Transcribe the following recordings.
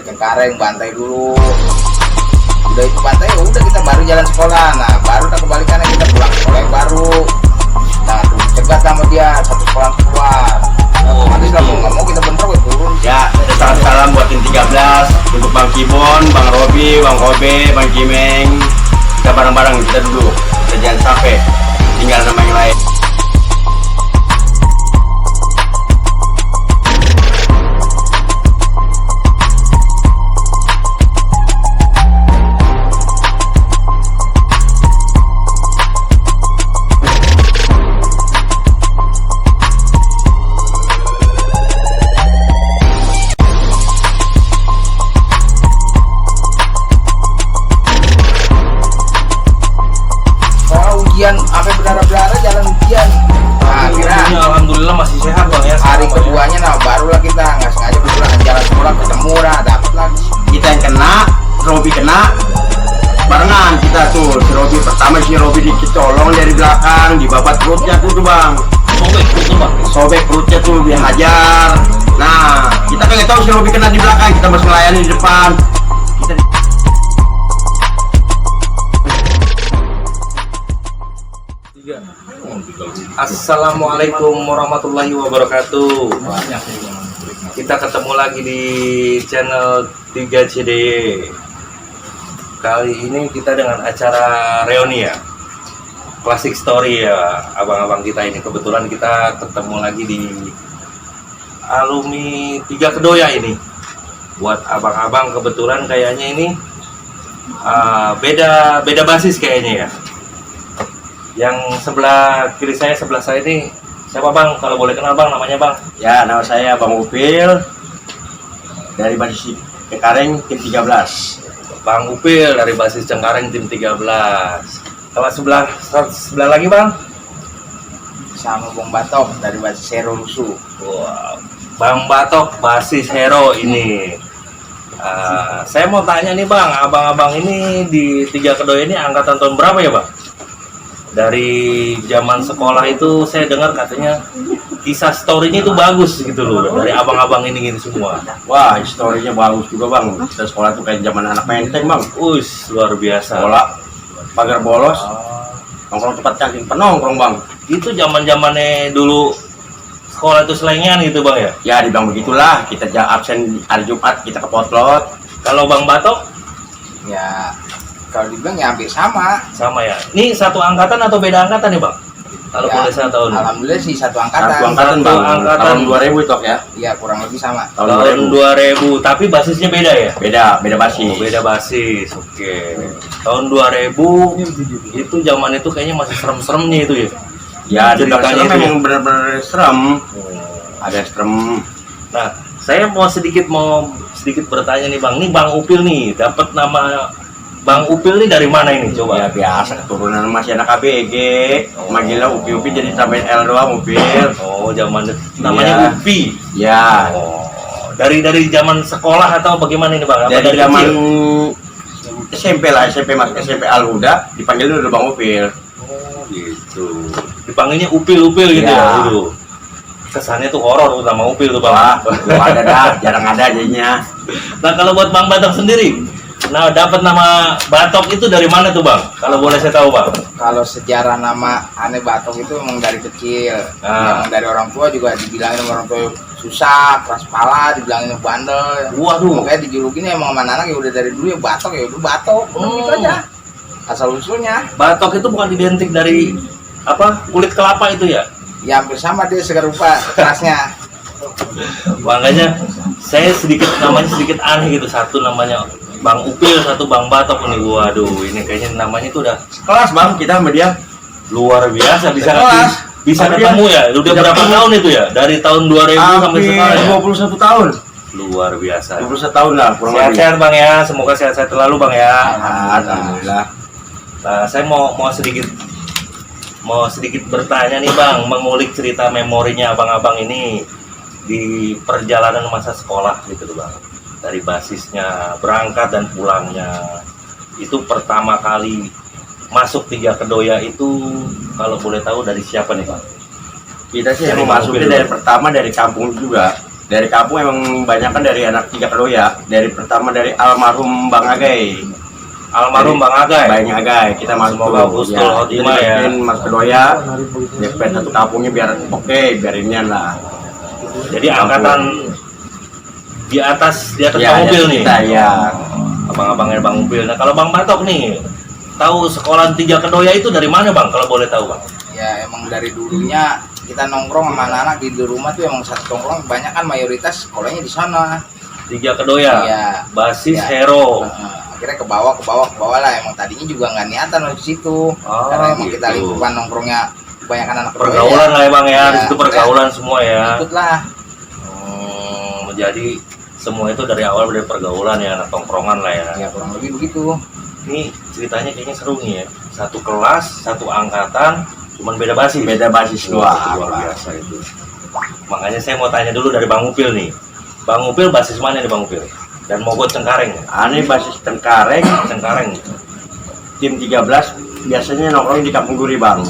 Cengkareng bantai dulu, udah itu bantai ya udah kita baru jalan sekolah. Nah baru tak kebalikannya kita pulang sekolah yang baru. Nah tuh cegat sama dia satu sekolah keluar. Nanti lah mau nggak mau kita bentrok ya turun. Ya, salam buat tim 13 untuk Bang Kibon, Bang Robi, Bang Kobe, Bang Kimeng. Kita bareng-bareng kita dulu. Kita jangan sampai tinggal nama yang lain. Ujian sampai berdarah-darah jalan ujian. Nah akhirnya alhamdulillah masih sehat bang ya. hari keduanya nah barulah kita nggak sengaja pulang jalan sekolah ketemu lah dapet lagi. Kita yang kena, Robi kena, barengan kita tuh. Si Robi pertama, si Robi dicolong dari belakang, dibabat perutnya tuh bang. Sobek itu bang. Sobek perutnya tuh, dihajar. Nah, kita pengen tahu si Robi kena di belakang, kita masih melayani di depan. Kita Assalamualaikum warahmatullahi wabarakatuh. Kita ketemu lagi di channel 3CDY. Kali ini kita dengan acara reuni ya, Classic Story ya, abang-abang kita ini. Kebetulan kita ketemu lagi di alumni 3 Kedoya ini. Buat abang-abang kebetulan kayaknya ini beda basis kayaknya ya. Yang sebelah kiri saya, sebelah saya ini siapa bang? Kalau boleh kenal bang, namanya bang? Ya, nama saya Bang Upil dari basis Cengkareng tim 13. Bang Upil dari basis Cengkareng tim 13. Kalau sebelah lagi bang? Sama Bang Batok dari basis Hero Rusuh. Wow. Bang Batok basis Hero ini. Saya mau tanya nih bang, abang-abang ini di 3 Kedoya ini angkatan tahun berapa ya bang? Dari zaman sekolah itu saya dengar katanya kisah story-nya itu bagus gitu loh dari abang-abang ini gini semua. Wah, historinya bagus juga bang. Kita sekolah tuh kayak zaman anak menteng bang. Luar biasa. Bola, pagar bolos, nongkrong tempat cantik penongkrong bang. Itu zaman-zamannya dulu sekolah itu selengean gitu bang ya? Ya dibilang begitulah. Kita absen hari Jumat kita ke potlot. Kalau Bang Batok? Ya kalau dibilang ya hampir sama. Sama ya. Ini satu angkatan atau beda angkatan nih bang? Kalau Ya, boleh saya tahu nih. alhamdulillah sih satu angkatan. Satu angkatan bang. angkatan. Tahun 2000 itu ya. Iya kurang lebih sama. Tahun 2000, tapi basisnya beda ya? Beda basis. Oh, beda basis, oke. Tahun 2000 itu zaman itu kayaknya masih serem-seremnya itu ya? Ya, Ceritanya ceritanya itu memang benar-benar serem. Ada serem. Nah, saya mau sedikit bertanya nih bang. Nih Bang Upil nih, dapat nama Bang Upil nih dari mana ini? Coba. Ya biasa keturunan masih anak ABG. Manggilnya Upi jadi tambahin L doang Upil. Oh, zaman namanya Upi. Ya. Oh, dari zaman sekolah atau bagaimana ini bang? Apa Dari zaman kecil? SMP lah, SMP Al Huda dipanggil dulu Bang Upil. Oh, gitu. Dipanggilnya Upil gitu ya dulu. Kesannya tuh horor tuh sama Upil tuh bang. Wah, belum ada dah, jarang ada jadinya. Nah kalau buat Bang Batok sendiri, nah dapat nama Batok itu dari mana tuh bang? Kalau boleh saya tahu bang? Kalau sejarah nama aneh Batok itu memang dari kecil. Memang dari orang tua juga dibilangin sama orang tua susah, keras kepala, dibilangin bandel. Waduh. Makanya dijulukin emang sama anak ya udah dari dulu ya Batok ya udah Batok. Gitu aja. Asal usulnya. Batok itu bukan identik dari apa kulit kelapa itu ya? Ya hampir sama dia serupa kerasnya. Makanya saya namanya sedikit aneh gitu. Satu namanya Bang Upil, satu Bang Batok ini. Waduh, ini kayaknya namanya itu udah Kelas Bang kita sama dia. luar biasa. Kelas. Bisa Sama ketemu dia. ya? Udah berapa tahun itu ya? Dari tahun 2000 sampai sekarang ya? 21 tahun. Luar biasa. 21 tahun lah kurang lebih. Sehat-sehat bang ya, semoga sehat-sehat selalu bang ya. Alhamdulillah. Nah, saya mau sedikit bertanya nih bang, mengulik cerita memorinya abang-abang ini di perjalanan masa sekolah gitu loh bang. Dari basisnya, berangkat dan pulangnya. Itu pertama kali masuk 3 Kedoya itu kalau boleh tahu dari siapa nih bang? Kita sih Dari yang masuknya mobil, dari pertama dari kampung juga. Dari kampung emang banyak kan dari anak Tiga Kedoya. Dari pertama dari almarhum Bang Agai. Almarhum Bang Agai. Bang Agai, kita masuk Semoga husnul khotimah ya. Mas Kedoya, ya supaya satu kampungnya biar oke, biar inian lah. Jadi angkatan di atas Ya, Bang Upil nih. kita, ya. Abang-abangnya Bang Upil. Nah, kalau Bang Batok nih, tahu sekolah Tiga Kedoya itu dari mana Bang? Kalau boleh tahu Bang. Ya emang dari dulunya kita nongkrong sama anak-anak di rumah tuh emang satu nongkrong, banyak kan mayoritas sekolahnya di sana. Tiga Kedoya. Iya. Basis Ya. Hero. Akhirnya ke bawah lah, emang tadinya juga nggak niatan di situ. Karena emang gitu. kita lingkupan nongkrongnya kebanyakan anak Pergaulan lah ya Bang ya. Ya, Di situ pergaulan semua ya. Ikut lah. Jadi semua itu dari awal dari pergaulan ya, anak tongkrongan lah ya. Ya kurang lebih begitu. Ini ceritanya kayaknya seru nih ya. Satu kelas, satu angkatan, cuman beda basis. Beda basis Wah, doang. luar biasa itu. Makanya saya mau tanya dulu dari Bang Upil nih. Bang Upil basis mana nih Bang Upil? Dan Mogot Cengkareng. Aneh basis Cengkareng, Cengkareng. tim 13 biasanya nongkrong di Kampung Duri Bang.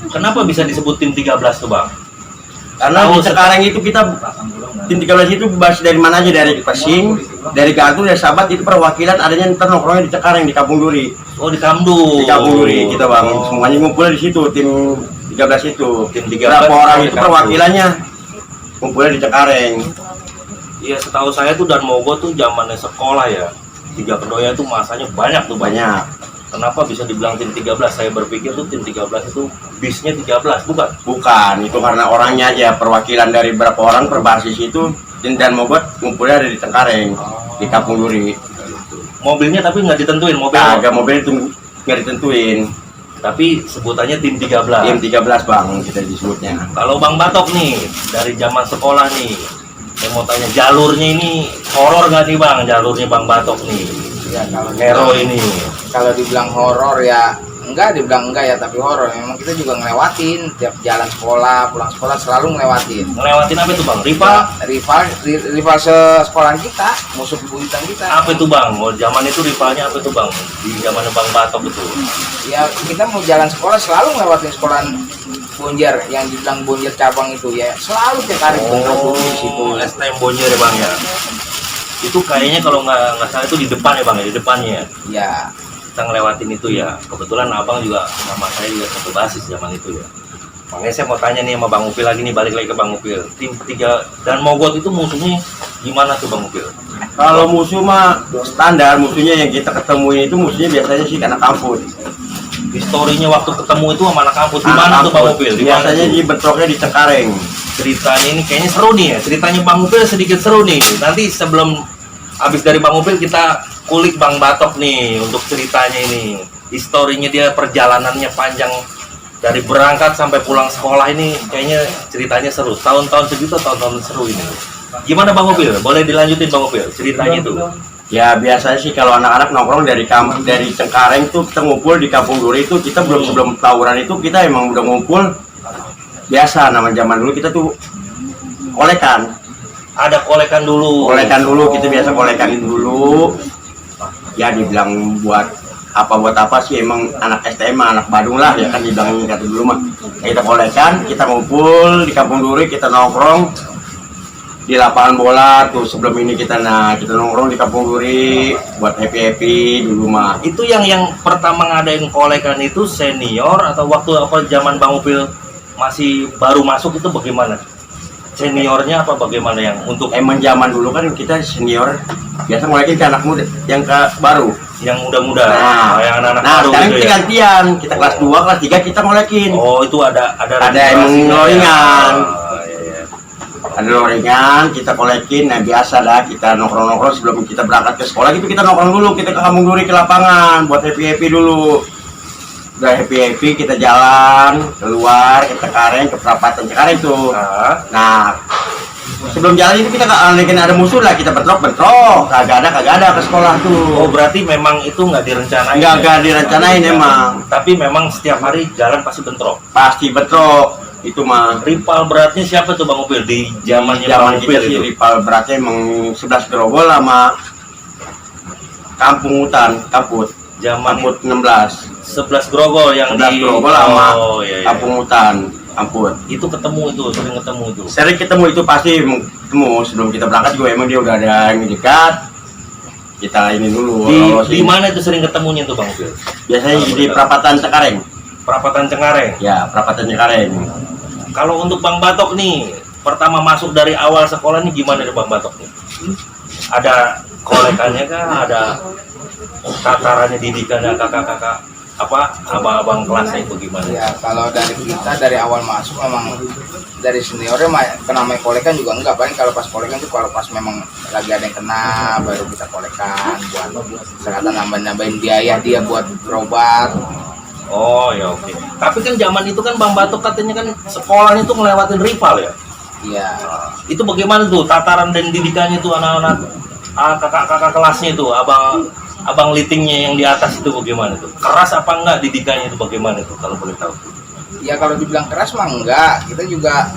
Kenapa bisa disebut tim 13 tuh Bang? Karena di Cengkareng itu kita tim 13 itu basis dari mana aja, dari Pesing, dari Gatul, dari Sahabat, itu perwakilan adanya ntar nongkrongnya di Cengkareng di Kampung Duri. Oh di Kamdu. Di Kampung Duri kita Bang, semuanya ngumpulnya di situ tim 13 itu. Tim 13 berapa orang di itu Kamdu. perwakilannya ngumpulnya di Cengkareng. Iya setahu saya tuh dan Mogot tuh zamannya sekolah ya. Tiga Kedoya tuh masanya banyak tuh Bang. Banyak. Kenapa bisa dibilang tim 13? Saya berpikir tuh tim 13 itu bisnya 13, bukan? Bukan, itu karena orangnya aja, perwakilan dari berapa orang per basis itu. Dan Mogot ngumpulnya ada di Cengkareng di Kampung Duri. Mobilnya tapi nggak ditentuin mobil. Agak mobil itu nggak ditentuin. Tapi sebutannya tim 13. Tim 13 Bang kita disebutnya. Kalau Bang Batok nih dari zaman sekolah nih, saya mau tanya jalurnya ini horor nggak nih Bang? Jalurnya Bang Batok nih, Ya kalau hero ini. kalau dibilang horor ya enggak, dibilang enggak ya, tapi horor. Memang kita juga ngelewatin tiap jalan sekolah, pulang sekolah selalu ngelewatin. Ngelewatin apa itu Bang? Rival sekolahan kita, musuh bebuyutan kita. Apa itu Bang? Oh, zaman itu rivalnya apa itu Bang? Di zaman Bang Batok itu. Ya kita mau jalan sekolah selalu ngelewatin sekolahan Bonjer, yang dibilang Bonjer cabang itu ya, selalu tiap hari bentrok dulu di situ. STM Bonjer ya Bang ya. Itu kayaknya kalau nggak salah itu di depan ya Bang ya, di depannya ya. Ya, Kita ngelewatin itu ya. Kebetulan Abang juga sama saya juga satu basis zaman itu ya. Makanya saya mau tanya nih sama Bang Upil lagi nih, balik lagi ke Bang Upil. Tim 3 dan Mogot itu musuhnya gimana tuh Bang Upil? Kalau musuh mah standar, musuhnya yang kita ketemuin itu musuhnya biasanya sih anak kampus. Historinya waktu ketemu itu sama anak kampus di mana tuh Bang Upil? Di mana Biasanya tuh? di bentroknya di Cengkareng. Ceritanya ini kayaknya seru nih ya. Ceritanya Bang Upil sedikit seru nih. Nanti sebelum habis dari Bang Upil kita kulik Bang Batok nih untuk ceritanya ini. Historinya dia, perjalanannya panjang dari berangkat sampai pulang sekolah ini kayaknya ceritanya seru. Tahun-tahun segitu tahun-tahun seru ini. Gimana Bang Upil? Boleh dilanjutin Bang Upil ceritanya tuh. Ya biasanya sih kalau anak-anak nongkrong dari Cengkareng tuh kita ngumpul di Kampung Duri itu, kita sebelum tawuran itu kita emang udah ngumpul biasa. Nama zaman dulu kita tuh kolekan. Ada kolekan dulu. Kolekan dulu, kita biasa kolekan dulu. Ya dibilang buat apa sih, emang anak STM anak Badung lah ya kan, dibilang kata dulu mah. Kita kolekan, kita ngumpul di Kampung Duri, kita nongkrong di lapangan bola tuh. Sebelum ini kita nongkrong di Kampung Duri buat happy dulu mah. Itu yang pertama ngadain kolekan itu senior atau waktu apa zaman Bang Upil masih baru masuk itu bagaimana? Seniornya apa bagaimana yang untuk Emang zaman dulu kan kita senior biasa ngolekin ke anak muda yang ke baru. yang muda-muda, Nah, yang anak-anak nah baru sekarang gitu kita ya? gantian, kita kelas 2, kelas 3 kita ngolekin. Oh itu ada Ada regenerasinya yang loringan. ya? Iya, iya. Ada lorengan, kita kolekin. Nah biasa dah kita nongkrong-nongkrong sebelum kita berangkat ke sekolah gitu, kita nongkrong dulu, kita ke Kampung Duri, ke lapangan buat happy dulu. Udah happy kita jalan keluar ke Cengkareng, ke perapatan Cengkareng tuh. Nah sebelum jalan itu kita nggak ada musuh lah, kita bentrok, kagak ada ke sekolah Oh tuh. berarti memang itu nggak direncanain? Nggak direncanain emang, Tapi memang setiap hari jalan pasti bentrok. pasti bentrok itu mah. Rival beratnya siapa tuh Bang Upil di zamannya Bang Zaman Upil kita sih itu? rival beratnya emang 11 Grogol sama Kampung Hutan, Kamput Zaman 16. 11 Grogol yang 11 di Grogol sama Oh iya, iya. Kampung Hutan. Ampun. Itu ketemu itu, sering ketemu itu. Sering ketemu itu pasti ketemu. Sebelum kita berangkat juga emang dia udah ada yang dekat. Kita ini dulu. Di mana itu sering ketemunya tuh Bang Upil? Biasanya di perapatan Cengkareng. Perapatan Cengkareng. Ya, perapatan Cengkareng. Kalau untuk Bang Batok nih, pertama masuk dari awal sekolah nih gimana nih Bang Batok nih? Ada kolekannya kah? Ada tatarannya, didikannya kakak-kakak? Apa abang-abang kelasnya itu gimana? Ya kalau dari kita dari awal masuk memang dari seniornya kena main kolekan juga enggak, paling kalau pas kolekan itu kalau pas memang lagi ada yang kena baru kita kolekan buat sekatan nambahin biaya dia buat berobat. Oh ya oke. Tapi kan zaman itu kan Bang Batok katanya kan sekolahnya itu ngelewatin rival ya. Iya. Itu bagaimana tuh tataran dan didikannya tuh anak-anak kakak-kakak kelasnya itu, abang litingnya yang di atas itu bagaimana tuh? Keras apa enggak didikannya itu bagaimana tuh kalau boleh tahu? Ya kalau dibilang keras mah enggak, kita juga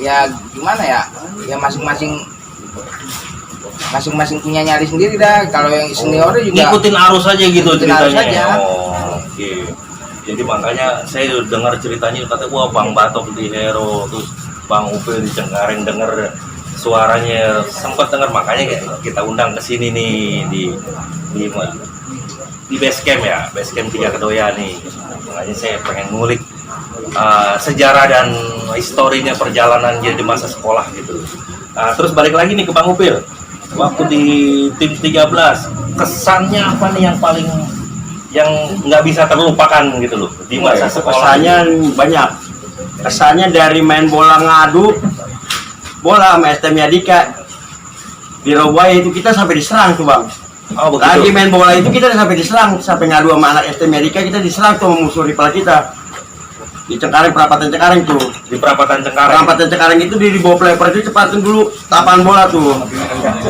ya gimana ya? Ya masing-masing punya nyali sendiri dah. Kalau yang seniornya juga ngikutin arus aja gitu ngikutin ceritanya. arus aja. Oh, oke. Jadi makanya saya dengar ceritanya katanya wah Bang Batok di Hero, terus Bang Upil di Cengkareng, denger suaranya sempat dengar, makanya kita undang ke sini nih di base camp ya, base camp 3 Kedoya nih. Makanya saya pengen ngulik sejarah dan historinya perjalanan dia di masa sekolah gitu. Terus balik lagi nih ke Bang Upil, waktu di tim 13 kesannya apa nih yang nggak bisa terlupakan gitu loh di masa sekolah? Kesannya banyak. Kesannya dari main bola ngadu bola sama STM Yadika di Rawai itu kita sampai diserang tuh Bang. Oh, begitu. Lagi main bola itu kita sampai diserang, sampai ngadu sama anak STM Yadika, kita diserang tuh sama musuh rival kita di Cengkareng, perapatan Cengkareng tuh. Di perapatan Cengkareng. Perapatan Cengkareng itu di bawah player itu cepatin dulu tapan bola tuh.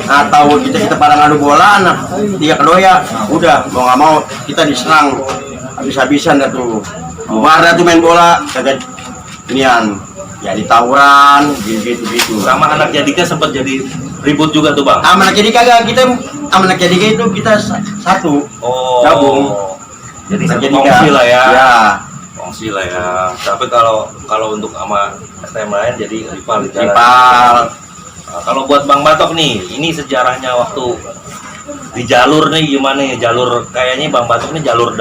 Nah tahu kita pada ngadu bola, anak 3 Kedoya, udah mau nggak mau kita diserang habis-habisan dah tuh. Bubar tuh main bola, kagak inian. Jadi tawuran, gitu. Sama anak Yadika sempat jadi ribut juga tuh Bang. Sama anak Yadika kita, sama anak Yadika itu kita satu. Oh. Gabung. Jadi Anak satu Yadika. kongsi lah ya. Ya. Kongsi lah ya. Tapi kalau untuk sama STM lain jadi rival di jalan. Rival. Nah, kalau buat Bang Batok nih, ini sejarahnya waktu di jalur nih gimana ya? Jalur kayaknya Bang Batok nih jalur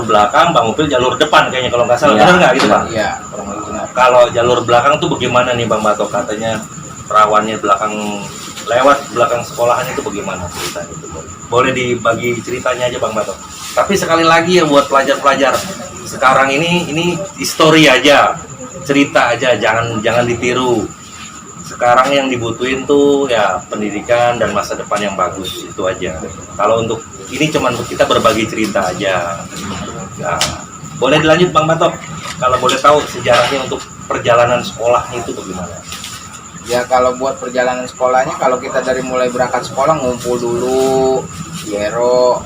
belakang, Bang Upil jalur depan kayaknya kalau nggak salah. Iya. Benar nggak gitu Bang? Iya, kurang lebih benar. Kalau jalur belakang tuh bagaimana nih Bang Batok? Katanya perawannya lewat belakang sekolahannya itu bagaimana ceritanya itu? Boleh dibagi ceritanya aja Bang Batok. Tapi sekali lagi ya buat pelajar-pelajar sekarang ini histori aja, cerita aja, jangan ditiru. Sekarang yang dibutuhin tuh ya pendidikan dan masa depan yang bagus, itu aja. Kalau untuk ini cuman kita berbagi cerita aja. Nah, boleh dilanjut Bang Batok, kalau boleh tahu sejarahnya untuk perjalanan sekolahnya itu bagaimana? Ya kalau buat perjalanan sekolahnya, kalau kita dari mulai berangkat sekolah ngumpul dulu di Hero,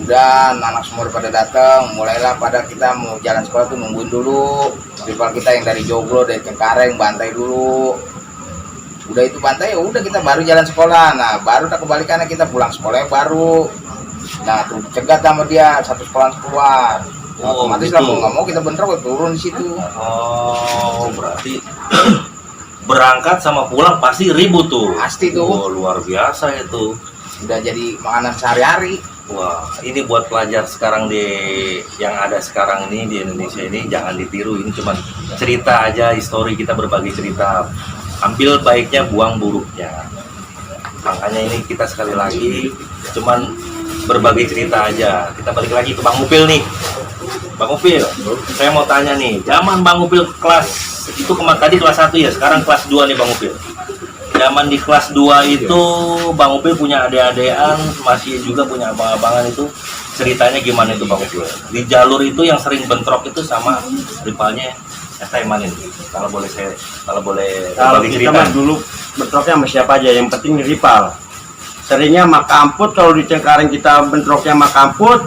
udah anak semua pada datang, mulailah pada kita mau jalan sekolah tuh nungguin dulu rival kita yang dari Joglo, dari Cengkareng, bantai dulu. Udah itu bantai ya udah kita baru jalan sekolah. Nah baru tak kebalikannya, kita pulang sekolah baru. Nah tuh cegat sama dia satu sekolah keluar. Nah, Oh, otomatis gitu. lah mau nggak mau kita bentrok turun di situ. Oh, berarti berangkat sama pulang pasti ribut tuh. Pasti tuh. Oh, luar biasa itu. Udah jadi makanan sehari-hari. Wah, ini buat pelajar sekarang yang ada sekarang ini di Indonesia ini jangan ditiru. Ini cuma cerita aja, histori, kita berbagi cerita. Ambil baiknya, buang buruknya. Makanya ini kita sekali lagi cuman berbagi cerita aja. Kita balik lagi ke Bang Upil nih. Bang Upil, saya mau tanya nih, zaman Bang Upil kelas itu tadi kelas 1 ya, sekarang kelas 2 nih Bang Upil. Zaman di kelas 2 itu Bang Upil punya adik-adikan, masih juga punya abang-abangan itu. Ceritanya gimana itu Bang Upil? Di jalur itu yang sering bentrok itu sama rivalnya STM mana ini? Kalau boleh Kalau berbagi kita cerita. mah dulu bentroknya sama siapa aja, yang penting rival. Seringnya sama Kamput, kalau di Cengkareng kita bentroknya sama Kamput,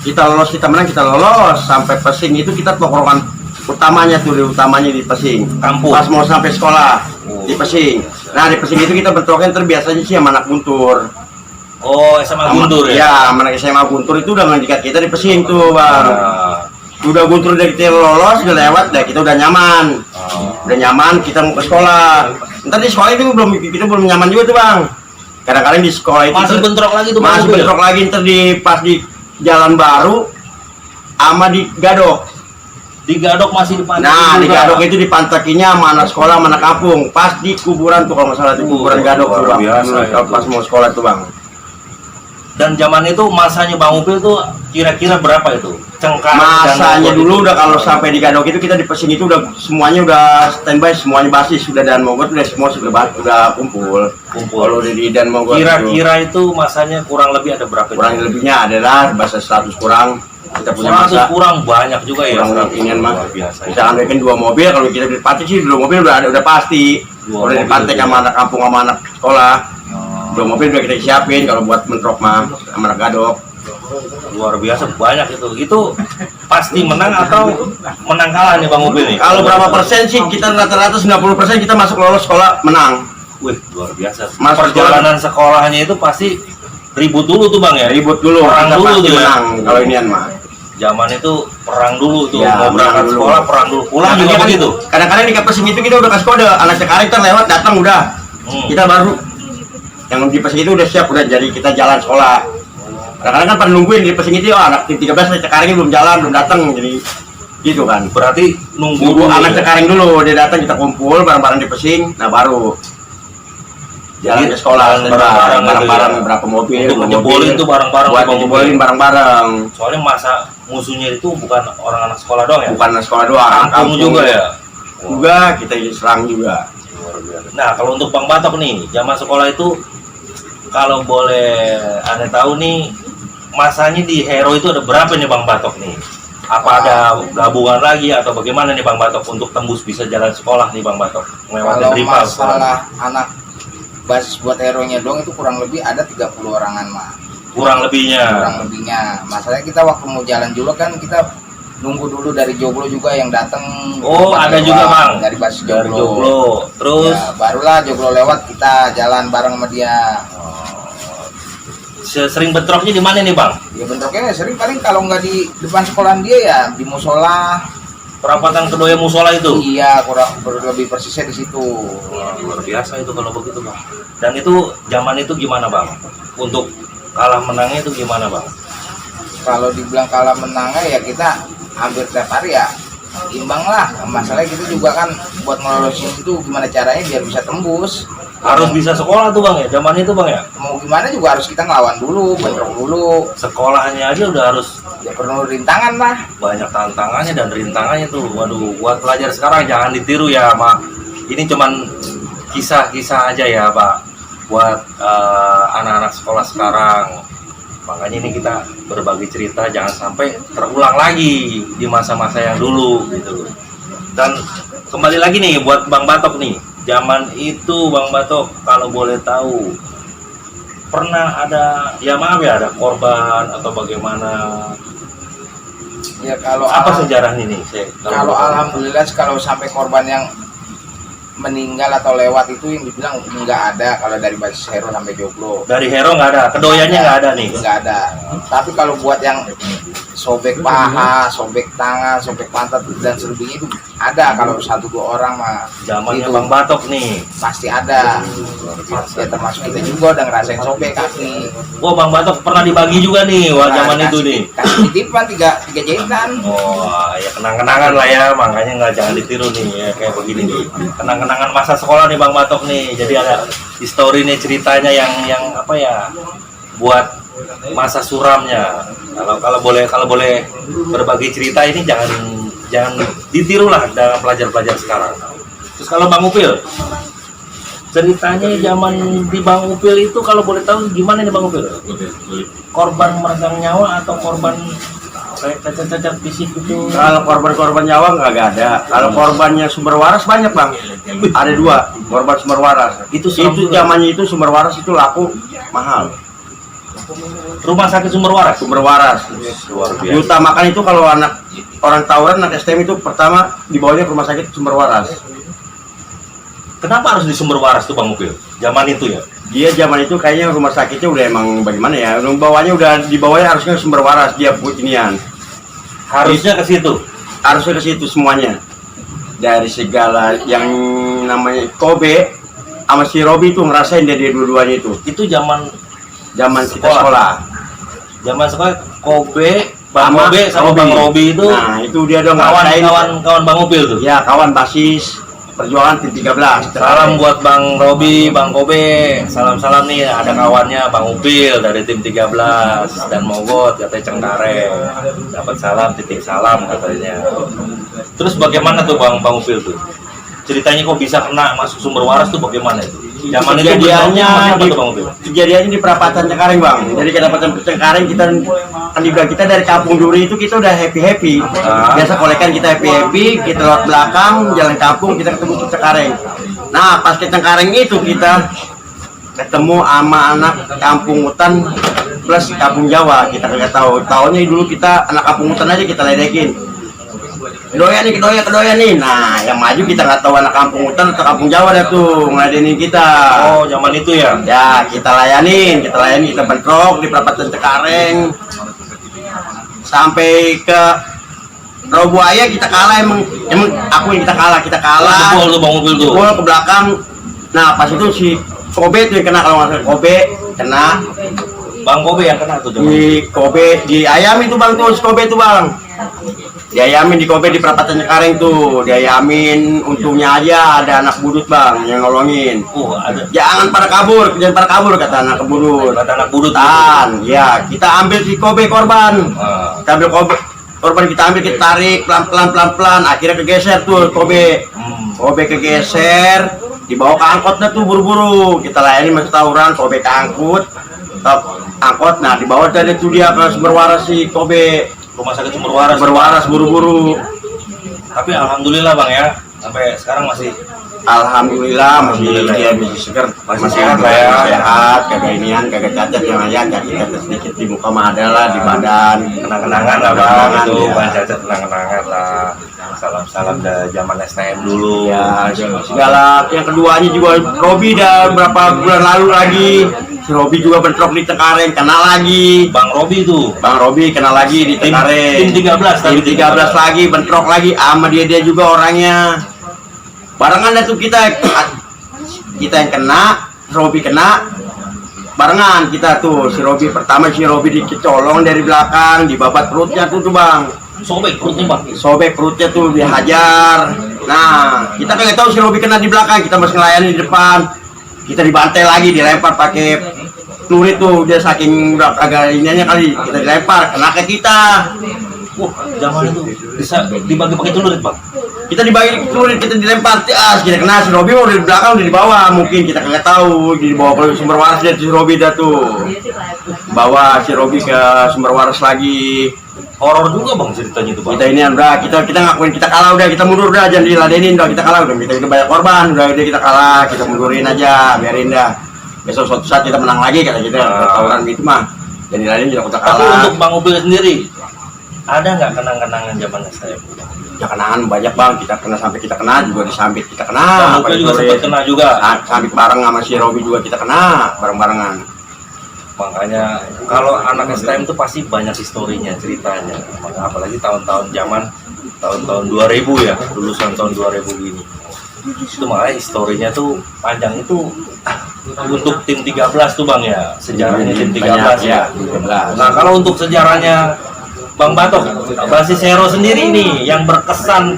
kita lolos, kita menang, kita lolos. Sampai Pesing itu kita tongkrongan utamanya di Pesing. Kamput. Pas mau sampai sekolah Oh. di Pesing. Nah di Pesing itu kita bentroknya terbiasanya sih sama anak Guntur. Oh, SMA Guntur ya? Ya, sama anak SMA Guntur itu udah ngedikat kita di Pesing tuh Bang. Nah, Udah Guntur udah kita lolos, udah lewat, dah kita udah nyaman. Udah nyaman, kita mau ke sekolah. Ntar di sekolah itu kita belum nyaman juga tuh bang. Kadang-kadang di sekolah itu Masih bentrok lagi tuh Bang masih Upil? bentrok lagi ntar pas di Jalan Baru sama di Gadok. Di Gadok masih dipantai Nah di juga. Gadok itu dipantakinya mana sekolah mana kampung. Pas di kuburan tuh kalau nggak salah di kuburan Gadok tuh luar bang. biasa Kalau itu. pas mau sekolah tuh bang. Dan zaman itu masanya Bang Upil tuh kira-kira berapa itu? Cengkareng Masanya dan dulu Mogot udah itu. kalau sampai di Gadok itu kita di Pesing itu udah semuanya udah standby, semuanya basis sudah, dan Mogot udah semua udah kumpul. Kalau di dan Mogot Kira-kira itu masanya kurang lebih ada berapa? kurang lebihnya adalah bahasa 100 kurang. Kita punya 100 masa kurang banyak juga ya. kurang 100. ingin mah. Luar biasa. Misalkan bikin 2 mobil, kalau kita di pantai sih 2 mobil udah pasti. Dua Udah di mobil pantai itu. sama anak kampung sama anak sekolah. 2 mobil udah kita siapin kalau buat mentrok mah sama anak Gadok. Luar biasa banyak itu. Itu pasti menang atau menang kalah nih Bang Upil nih? Kalau berapa persen sih kita rata-rata 90% kita masuk lolos sekolah menang. Wih, luar biasa. Masuk Perjalanan sekolahnya itu pasti ribut dulu tuh Bang ya. Ribut dulu, Perang kita dulu pasti tuh ya. menang kalau inian mah. Zaman itu perang dulu tuh. Ya, Mau berangkat menang dulu. sekolah perang dulu. Pulang juga Kadang-kadang begitu. Kadang-kadang di Pesing itu kita udah kasih kode, anak Cekaring kan lewat datang udah. Kita baru yang di Pesing itu udah siap, udah jadi kita jalan sekolah. Kadang-kadang kan pada nungguin di Pesing itu, anak tim 13 anak Cekaring belum jalan, belum datang, jadi gitu kan. Berarti nunggu Nunggu dulu anak ya. Cekaring dulu, dia datang kita kumpul bareng-bareng di Pesing, nah baru jalan ke sekolah, Jalan bareng-bareng gitu bareng-bareng ya. berapa mobil, Untuk 2 ngejebolin mobil, tuh bareng-bareng buat di bawah ngejebolin mobil. bareng-bareng. Soalnya masa musuhnya itu bukan orang anak sekolah doang ya. Bukan sekolah doang, Kampung juga ya. Juga kita serang juga. Luar biasa. Nah, kalau untuk Bang Batok nih, zaman sekolah itu kalau boleh Anda tahu nih, masanya di Hero itu ada berapa nih Bang Batok nih? Apa ada gabungan lagi atau bagaimana nih Bang Batok untuk tembus bisa jalan sekolah nih Bang Batok? Melewati Kalau rival masalah anak basis buat hero-nya dong itu kurang lebih ada 30 orangan mah. kurang lebihnya. Kurang lebihnya. Masalahnya kita waktu mau jalan juga kan kita nunggu dulu dari Joglo juga yang datang. Oh, ada juga Bang. Dari basis Dari Joglo. Joglo. Terus Ya, barulah Joglo lewat kita jalan bareng sama dia. sering bentroknya di mana nih Bang? Ya bentroknya sering paling kalau nggak di depan sekolahan dia ya di musola. Perapatan Kedoya Musola itu. Iya, kurang lebih persisnya di situ. Wah, luar biasa itu kalau begitu Bang. Dan itu zaman itu gimana Bang? Untuk kalah menangnya itu gimana Bang? Kalau dibilang kalah menangnya ya kita hampir tiap hari ya imbang lah. Masalahnya kita juga kan buat ngelolosin itu gimana caranya biar bisa tembus. Harus bisa sekolah tuh Bang ya, zaman itu Bang ya. Mau gimana juga harus kita ngelawan dulu, bentrok dulu. Sekolahnya aja udah harus Ya perlu rintangan lah. banyak tantangannya dan rintangannya tuh. Waduh, buat pelajar sekarang jangan ditiru ya Pak. Ini cuman kisah-kisah aja ya Pak. Buat anak-anak sekolah sekarang. Makanya ini kita berbagi cerita jangan sampai terulang lagi di masa-masa yang dulu gitu. Dan kembali lagi nih buat Bang Batok nih. Zaman itu Bang Batok kalau boleh tahu pernah ada ya maaf ya ada korban atau bagaimana? Ya kalau Apa sejarahnya nih? kalau alhamdulillah kalau sampai korban yang meninggal atau lewat itu yang dibilang nggak ada kalau dari basis hero sampai Joglo. dari Hero nggak ada, kedoyannya nggak ada nih. Nggak ada. Tapi kalau buat yang sobek paha, sobek tangan, sobek pantat dan selebihnya itu ada kalau 1-2 orang mah. Zamannya Itu Bang Batok nih. pasti ada. Ya termasuk kita juga udah ngerasain sobek kaki. Wah Bang Batok pernah dibagi juga nih wah zaman itu nih. Kasih titipan 3 jahitan. Oh ya kenang-kenangan lah ya, makanya nggak jangan ditiru nih ya, kayak begini nih. Kenang-kenangan masa sekolah nih Bang Batok nih. Jadi ada histori nih ceritanya yang apa ya buat masa suramnya. Kalau boleh berbagi cerita ini jangan ditiru lah dengan pelajar-pelajar sekarang. Terus kalau Bang Upil, ceritanya zaman di Bang Upil itu kalau boleh tahu gimana nih Bang Upil? Korban meregang nyawa atau korban kayak cacat-cacat fisik itu? Kalau korban-korban nyawa nggak ada. Kalau korbannya sumber waras banyak bang. Ada 2 korban sumber waras. Itu serem juga. Zamannya itu sumber waras itu laku mahal. Rumah sakit Sumber Waras. Sumber waras. Luar biasa. Diutamakan itu kalau anak orang tawuran, anak STM itu pertama dibawanya ke rumah sakit sumber waras. Kenapa harus di Sumber Waras tuh Bang Upil? Zaman itu ya. Dia zaman itu kayaknya rumah sakitnya udah emang bagaimana ya? Bawahnya udah dibawanya harusnya sumber waras dia buat inian. Harusnya ke situ. Harusnya ke situ semuanya. Dari segala yang namanya Kobe sama si Robi itu ngerasain dari dua-duanya itu. Itu zaman Kita sekolah. Zaman sekolah Kobe, Bang Sama Kobe sama Bang Robi itu Nah, itu dia dong ngerasain. kawan Bang Upil tuh. Ya, kawan basis perjuangan tim 13. Salam buat Bang Robi, Bang Kobe. Salam-salam nih, ada kawannya Bang Upil dari tim 13 dan Mogot katanya Cengkareng. Dapat salam, titip salam katanya. Terus bagaimana tuh Bang Upil tuh? Ceritanya kok bisa kena masuk sumber waras tuh bagaimana itu? Zaman itu Kejadiannya apa tuh Bang Upil? kejadiannya di perapatan Cengkareng, Bang. Jadi kedapatan Cengkareng kita kan dibilang kita dari Kampung Duri itu kita udah happy. Biasa kolekan kita happy, kita lewat belakang jalan kampung kita ketemu ke Cengkareng. Nah, pas ke Cengkareng itu kita ketemu sama anak kampung hutan plus kampung Jawa. Kita kagak tahu. Taunya dulu kita anak kampung hutan aja kita ledekin. Kedoya nih. Nah, yang maju kita nggak tahu anak kampung hutan atau kampung Jawa dah tuh ngeladenin kita. Oh, zaman itu ya? Ya, kita layanin, kita bentrok di perapatan Cengkareng sampai ke Robuaya kita kalah emang aku yang kita kalah. Jebol tuh Bang Upil tuh. Jebol ke belakang. Nah, pas itu si Kobe tuh yang kena, kalau nggak salah Kobe kena. Bang Kobe yang kena tuh zaman. Di Kobe diayamin tuh Bang tuh si Kobe tuh Bang. Diayamin di Kobe di perapatan Cengkareng tuh, diayamin. Untungnya aja ada anak budut Bang yang nolongin. Ada. Jangan pada kabur kata anak budut. Kata anak budut. Ya, kita ambil si Kobe korban. Kita ambil korban kita tarik pelan. Akhirnya kegeser tuh Kobe. Kobe kegeser, dibawa ke angkot dah tuh buru-buru. Kita layani masih tawuran, Kobe ke angkut. Angkot, nah dibawa dari itu dia ke sumber waras si Kobe. Rumah sakit sumber waras. Berwaras buru-buru. Tapi alhamdulillah Bang ya, sampai sekarang masih Alhamdulillah masih dia masih segar, Masih sehat lah ya. sehat, kagak inian, kagak cacat yang aja, kaki sedikit di muka mah ada lah, di badan. kenang-kenangan lah Bang, Kenang-kenangan, itu ya. Bang Cacat kenang-kenangan lah. Salam-salam dari zaman STM dulu. Ya, segala yang keduanya juga Robi dah berapa bulan lalu lagi. Si Robi juga bentrok di Cengkareng, kena lagi. Bang Robi tuh. Bang Robi kena lagi di Cengkareng. Tim 13 Tim 13 lagi bentrok lagi sama dia juga orangnya. Barengan dah tuh kita yang kena, Robi kena. Barengan kita tuh, si Robi dicolong dari belakang, dibabat perutnya tuh Bang. Sobek perutnya Bang. Sobek perutnya tuh, dihajar. Nah, kita kagak tahu si Robi kena di belakang, kita masih ngelayani di depan. Kita dibantai lagi, dilempar pakai celurit tuh, dia saking udah agak ininya kali, kita dilempar, kena ke kita. Wah, zaman itu bisa dibagi pakai celurit Bang. Kita dibagi celurit, kita dilempar, kita kena si Robi udah di belakang, udah di bawah, mungkin kita kagak tahu, dibawa ke sumber waras dari si Robi dah tuh. Bawa si Robi ke sumber waras lagi. Horor juga Bang ceritanya itu Bang. Kita ini udah kita ngakuin kita kalah, udah kita mundur dah, jangan diladenin, udah kita kalah, udah kita banyak korban, udah kita kalah, kita mundurin aja, biarin dah. Besok suatu saat kita menang lagi kata kita, tawuran gitu mah. Jadi lain juga kita Tapi kalah. untuk Bang Upil sendiri, ada nggak kenang-kenangan zaman STM? Ya kenangan banyak Bang, kita kena sampai kita kena juga disambit kita kena. Bang Upil juga sempat kena juga. Sambit bareng sama si Robi juga kita kena bareng-barengan. Makanya kalau anak STM itu pasti banyak historinya, ceritanya. Apalagi tahun-tahun 2000 ya, lulusan tahun 2000 gini. Itu makanya historinya tuh panjang itu untuk tim 13 tuh Bang ya, sejarahnya tim 13 ya. 13. Nah, kalau untuk sejarahnya Bang Batok, basis Hero sendiri nih yang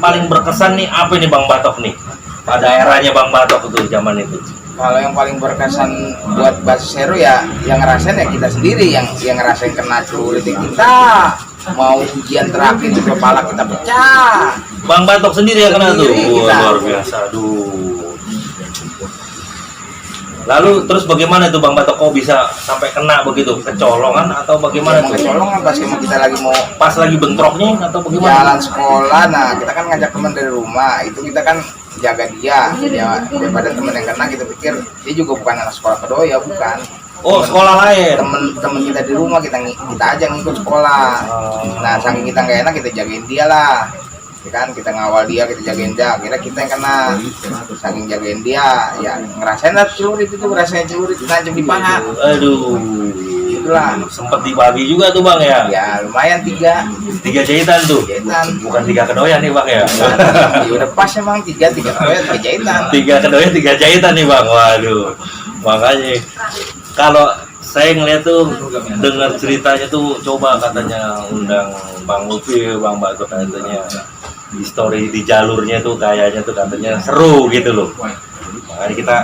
paling berkesan nih apa nih Bang Batok nih? Pada eranya Bang Batok itu zaman itu. Kalau yang paling berkesan buat basis Hero ya yang ngerasain ya kita sendiri, yang ngerasain kena celurit kita, mau ujian terakhir di kepala kita pecah. Bang Batok sendiri yang kena tuh. Sendiri Wah, kita. luar biasa. Aduh. Lalu terus bagaimana tuh Bang Batok kok bisa sampai kena begitu? Kecolongan atau bagaimana tuh? Kecolongan pas kita lagi mau Pas lagi bentroknya atau bagaimana? jalan sekolah, nah kita kan ngajak teman dari rumah, itu kita kan jaga dia ya, daripada teman yang kena kita pikir dia juga bukan anak sekolah Kedoya, bukan. Oh, sekolah lain. Temen kita di rumah kita aja ngikut sekolah. Nah saking kita nggak enak kita jagain dia lah, ya kan, kita ngawal dia, kita jagain dia, akhirnya kita yang kena. Saking jagain dia ya ngerasain lah celurit itu, rasanya celurit tajam di paha. Aduh. Itu gitulah. Sempet dibagi juga tuh bang ya. Ya lumayan 3 jahitan tuh. jahitan. Bukan 3 kedoyan nih bang ya. Ya udah pas emang 3 kedoyan 3 jahitan. 3 kedoyan 3 jahitan nih bang. Waduh. Makanya kalau saya ngeliat tuh dengar ceritanya tuh coba katanya undang Bang Upil, Bang Batok katanya histori di jalurnya tuh kayaknya tuh katanya seru gitu loh. Makanya kita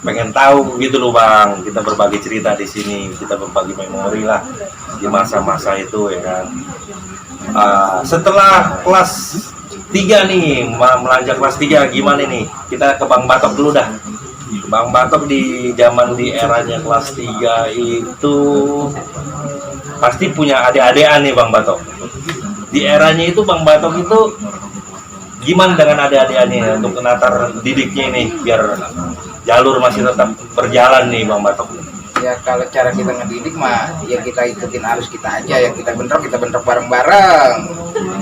pengen tahu gitu loh bang, kita berbagi cerita di sini, kita berbagi memori lah di masa-masa itu ya kan. Setelah kelas 3 nih, melonjak kelas 3 gimana nih? Kita ke Bang Batok dulu dah. Bang Batok di zaman di eranya kelas 3 itu pasti punya adik-adikan nih Bang Batok. Di eranya itu Bang Batok itu gimana dengan adik-adikannya untuk menatar didiknya nih biar jalur masih tetap berjalan nih Bang Batok? Ya kalau cara kita ngedidik mah ya kita ikutin arus kita aja, yang kita bentrok bareng-bareng,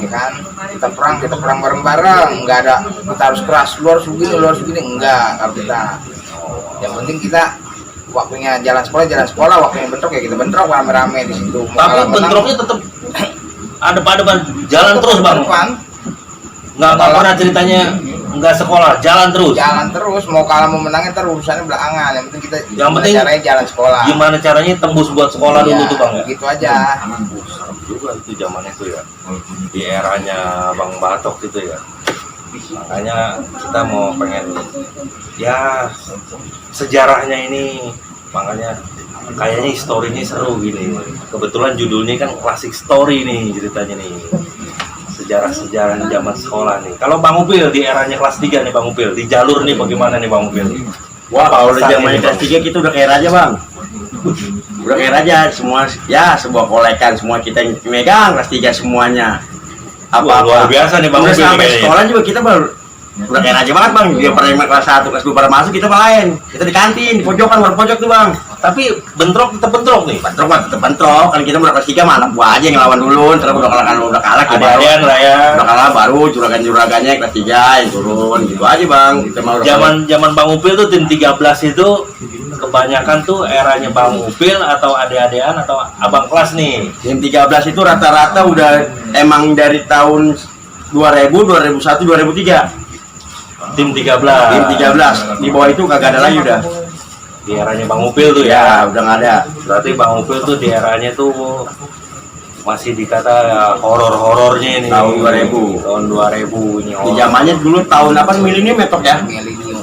ya kan? Kita perang bareng-bareng, nggak ada kita harus keras, lu harus begini, enggak. Kalau kita, yang penting kita waktunya jalan sekolah, waktunya bentrok ya kita bentrok rame-rame di situ. Tapi bentroknya tetap ada jalan terus bang. Nggak pernah ceritanya nggak sekolah, jalan terus, mau kalah mau menangnya ntar urusannya belakangan, yang penting kita caranya jalan sekolah. Gimana caranya tembus buat sekolah dulu tuh bang ya? Gitu aja. Serem juga itu zamannya tuh ya, di eranya Bang Batok gitu ya. Makanya kita mau pengen ya sejarahnya ini, makanya kayaknya historinya seru gini. Kebetulan judulnya kan klasik story nih ceritanya nih, sejarah-sejarah zaman sekolah nih. Kalau Bang Upil di eranya kelas 3 nih Bang Upil, di jalur nih bagaimana nih Bang Upil? Wah, kalau udah zaman kelas 3 kita udah kayak raja bang. Udah kayak raja, semua ya sebuah kolekan, semua kita yang megang kelas 3 semuanya. Apa luar biasa nih Bang Upil. Upil. Sampai sekolah juga kita baru udah kayak raja banget bang. Dia pada kelas 1, kelas 2 pada masuk, kita main. Kita di kantin, di pojokan, baru pojok tuh bang. Tapi tetap bentrok nih. Bentrok mah tetep bentrok. Kan kita udah kelas 3 mah anak buah aja yang lawan dulu. Terus udah kalah kita baru. Lah ya. Udah kalah baru juragan-juragannya kelas 3 yang turun gitu aja bang. Kita mau Zaman Bang Upil tuh tim 13 itu kebanyakan tuh eranya Bang Upil atau adik-adikan atau abang kelas nih. tim 13 itu rata-rata udah emang dari tahun 2000, 2001, 2003. Tim 13. Tim 13. Di bawah itu kagak ada lagi udah. Di eranya Bang Upil tuh Ya, ya. udah nggak ada. Berarti Bang Upil tuh di eranya tuh masih dikata horor-horornya ini. Tahun 2000. Tahun 2000 ini. Di zamannya dulu tahun apa milenium ya Tok ya?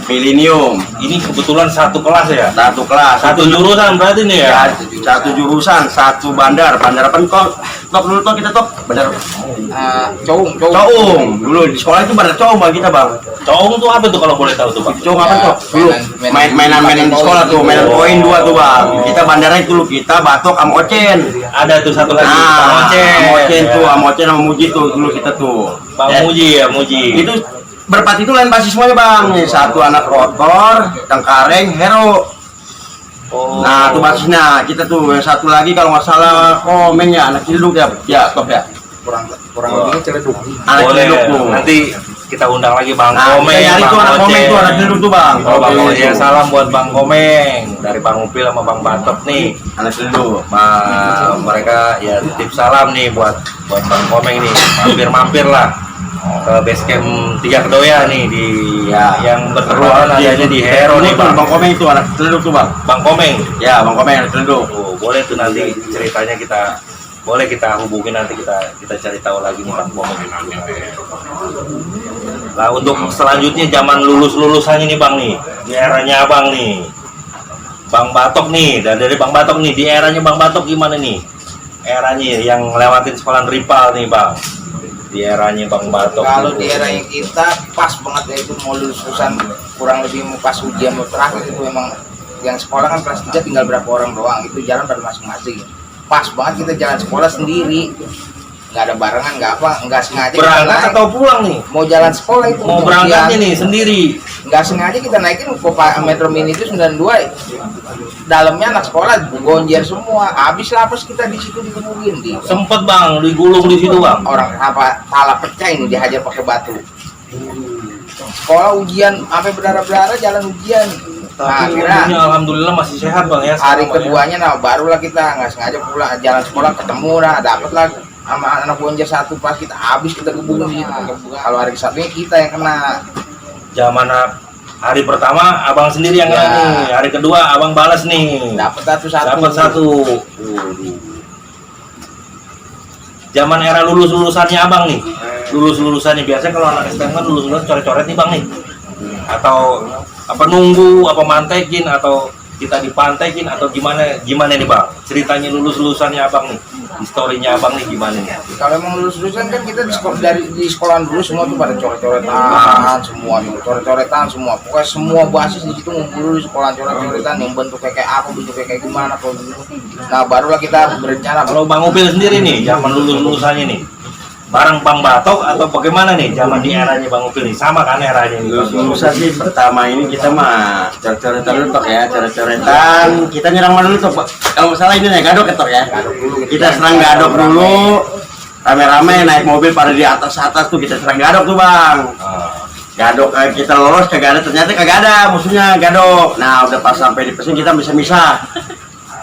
Milenium. Ini kebetulan satu kelas ya. Satu kelas. Satu jurusan berarti nih ya. Satu jurusan, satu bandar apa Tok? Tok dulu Tok kita Tok. Bandar Coung. Dulu di sekolah itu bandar Coung bang kita bang. Coung tuh apa tuh kalau boleh tahu tuh Bang? Coung apa Tok? Dulu mainan di sekolah tuh, mainan poin 2 tuh bang. Kita bandarnya itu dulu, kita Batok sama Ocen. Ada tuh satu lagi. Nah, Ocen sama Ocen sama Muji tuh dulu kita tuh. Bang Muji ya, Muji. Itu berempat itu lain basis semuanya bang. Satu anak rotor, Tengkareng, Hero. Oh. Nah, tuh basisnya kita tuh yang satu lagi kalau nggak salah Komeng ya, anak Ciledug ya Top ya. kurang lebihnya Ciledug. Anak Boleh. Ciledug tuh. Nanti kita undang lagi Bang Nah, Komeng. kita nyari tuh anak Komeng tuh, anak Ciledug tuh bang. Oh, Bang Komeng. Ya, Tuh. salam buat Bang Komeng dari Bang Upil sama Bang Batok nih. Anak Ciledug. Mereka ya titip salam nih buat Bang Komeng nih. Mampir lah ke base camp 3 Kedoya nih di yang berteruan adanya di Hero nih Bang. Bang Komeng itu anak Ciledug tuh bang. Bang Komeng. Ya, Bang Komeng anak Ciledug. Oh, boleh tuh nanti ceritanya kita hubungin, nanti kita cari tahu lagi nih Bang Komeng. Nah, untuk selanjutnya zaman lulusannya nih Bang nih, di eranya Abang nih, Bang Batok nih, dan dari Bang Batok nih, di eranya Bang Batok gimana nih? Eranya yang lewatin sekolah Ripal nih Bang, di eranya Bang Batok. Kalau di eranya kita pas banget ya, itu mau lulusan kurang lebih mau pas ujian mau terakhir itu memang yang sekolah kan kelas 3 tinggal berapa orang doang, itu jalan pada masing-masing. Pas banget kita jalan sekolah sendiri, nggak ada barengan, nggak sengaja. Berangkat atau pulang nih? Mau jalan sekolah itu. Mau berangkatnya nih sendiri. Nggak sengaja kita naikin ke Metro Mini itu 92. Dalamnya anak sekolah gonjer semua. Habis lapas kita di situ dikebukin di. Sempet Bang digulung di situ Bang. Orang apa pala pecah ini dihajar pakai batu. Sekolah ujian sampai berdarah-darah jalan ujian. Tapi akhirnya umurnya alhamdulillah masih sehat bang ya. hari sekarang, Bang, ya. keduanya nah barulah kita nggak sengaja pulang jalan sekolah ketemu lah dapet lah sama anak bonjer satu pas kita habis kita gebugin di situ. Kalau hari satunya kita yang kena. Zaman hari pertama abang sendiri yang kena Ya. nih, hari kedua abang balas nih. Dapat satu-satu. Dapat satu. Zaman era lulusannya abang nih, lulusannya biasanya kalau anak STM kan lulus coret-coret nih bang nih, atau apa nunggu, apa mantekin, atau kita dipantekin atau gimana nih bang? Ceritanya lulusannya abang nih, historinya abang nih gimana nih? Kalau emang lulusan kan kita di sekolahan dulu semua tuh pada coret-coretan semua, coret-coretan semua. Pokoknya semua basis di situ ngumpul dulu di sekolahan coret-coretan yang bentuknya kayak apa, bentuknya kayak gimana kalau gitu. Nah barulah kita berencana. Kalau Bang Upil sendiri nih, zaman lulusannya nih, bareng Bang Batok atau bagaimana nih zaman di eranya Bang Upil nih? Sama kan eranya nih? Lulusan sih pertama ini kita mah coret-coretan dulu tok ya, coret-coretan kita nyerang mana dulu tok Pak? Kalau salah ini nih gadok ya tok ya. Kita serang gadok dulu, rame-rame naik mobil pada di atas tuh kita serang gadok tuh bang. Gadok kita lolos kagak ada, ternyata kagak ada musuhnya gadok. Nah udah pas sampai di pesen kita bisa misah.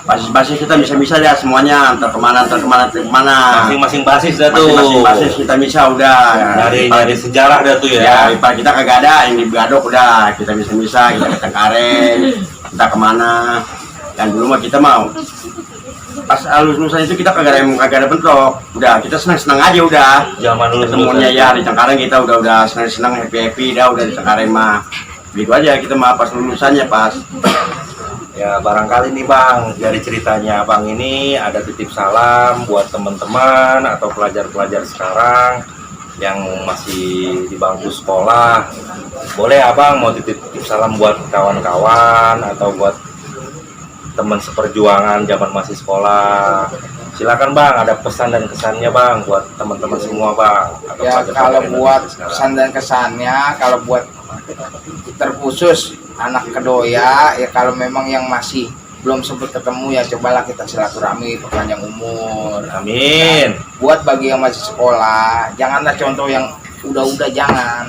Basis kita bisa ya semuanya antar kemana. Masing-masing basis dah tuh. Masing-masing basis kita bisa udah. Nyari sejarah dah tuh ya. Ya, kita kagak ada, yang di gadok udah kita bisa kita ke Cengkareng, kita kemana. Dan dulu mah kita mau pas lulusan itu kita kagak ada bentrok, udah kita senang aja udah. Zaman dulu Ketemunya ya di Cengkareng kita udah senang happy dah udah di Cengkareng mah. Begitu aja kita mah pas lulusannya pas. Ya barangkali nih bang, dari ceritanya bang ini ada titip salam buat teman-teman atau pelajar-pelajar sekarang yang masih di bangku sekolah. Boleh abang mau titip salam buat kawan-kawan atau buat teman seperjuangan zaman masih sekolah. Silakan bang, ada pesan dan kesannya bang buat teman-teman semua bang. Atau Ya pelajar-pelajar kalau Indonesia buat sekarang. pesan dan kesannya, kalau buat terkhusus anak kedoya ya kalau memang yang masih belum sempat ketemu ya cobalah kita silaturahmi perpanjang umur. Amin. Buat bagi yang masih sekolah janganlah contoh yang udah jangan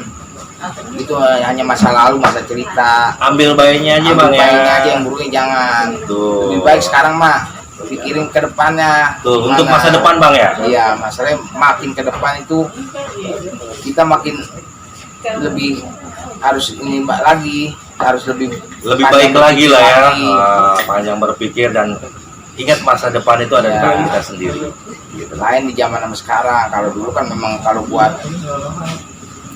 itu hanya masa lalu, masa cerita. Ambil bayinya aja Ambil bang ya. baiknya aja, yang buruknya jangan. Tuh. Lebih baik sekarang mah pikirin ke depannya. Tuh, untuk Gimana. masa depan bang ya. Iya, masalahnya makin ke depan itu kita makin lebih harus ini mbak lagi, harus lebih Baik lagi lah ya. lagi. Panjang berpikir dan ingat masa depan itu ada di Ya. tangan kita sendiri. Gitu. Lain di zaman sama sekarang. Kalau dulu kan memang kalau buat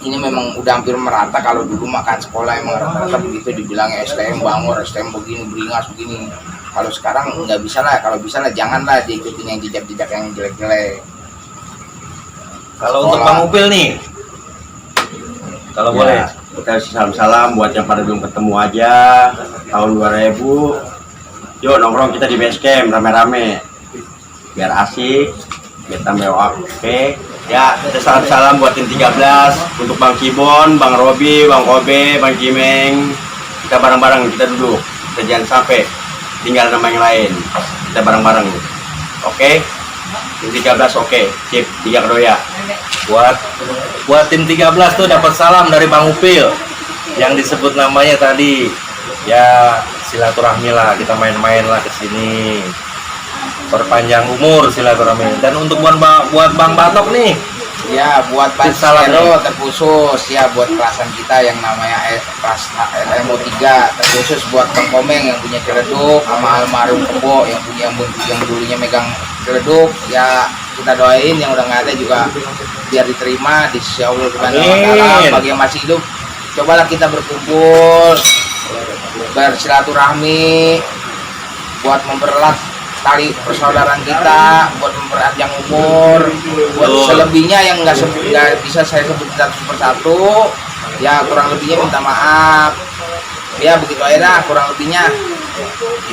ini memang udah hampir merata. Kalau dulu makan sekolah emang rata-rata begitu dibilangnya STM bangor, STM begini, beringas begini. Kalau sekarang nggak bisa lah, kalau bisa lah janganlah diikutin yang jejak-jejak yang jelek-jelek. Kalau untuk Sekolah. Bang Upil nih, kalau Ya, boleh. kita salam-salam buat yang pada belum ketemu aja tahun 2000. Yuk nongkrong kita di base camp rame-rame biar asik, biar tambah oke. Ya, kita salam-salam buat tim 13 untuk Bang Kibon, Bang Robi, Bang Kobe, Bang Kimeng. Kita bareng-bareng, kita duduk. Kita jangan sampai tinggal nama yang lain. Kita bareng-bareng. Oke? Tim 13 oke. Sip, 3 kedoya. Buat tim 13 tuh dapat salam dari Bang Upil yang disebut namanya tadi. Ya silaturahmi lah, kita main-main lah ke sini. Perpanjang umur silaturahmi. Dan untuk buat Bang Batok nih, Ya buat Tips salam Basero terkhusus ya buat kelasan kita yang namanya kelas LMO3 terkhusus buat Bang Komeng yang punya celeduk sama almarhum Kebo yang dulunya megang celeduk ya kita doain yang udah nggak ada juga biar diterima di sisi Allah Subhanahu wa Ta'ala. Amin. Bagi yang masih hidup cobalah kita berkumpul bersilaturahmi buat mempererat tali persaudaraan kita, buat memperpanjang umur, buat Betul. selebihnya yang nggak bisa saya sebut satu persatu, ya kurang lebihnya minta maaf. Ya begitu aja lah, kurang lebihnya.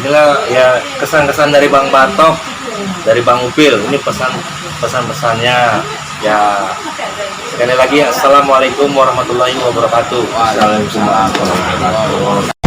inilah ya kesan-kesan dari Bang Batok, dari Bang Upil. Ini pesan-pesannya. Ya sekali lagi assalamualaikum warahmatullahi wabarakatuh. Waalaikumsalam warahmatullahi wabarakatuh.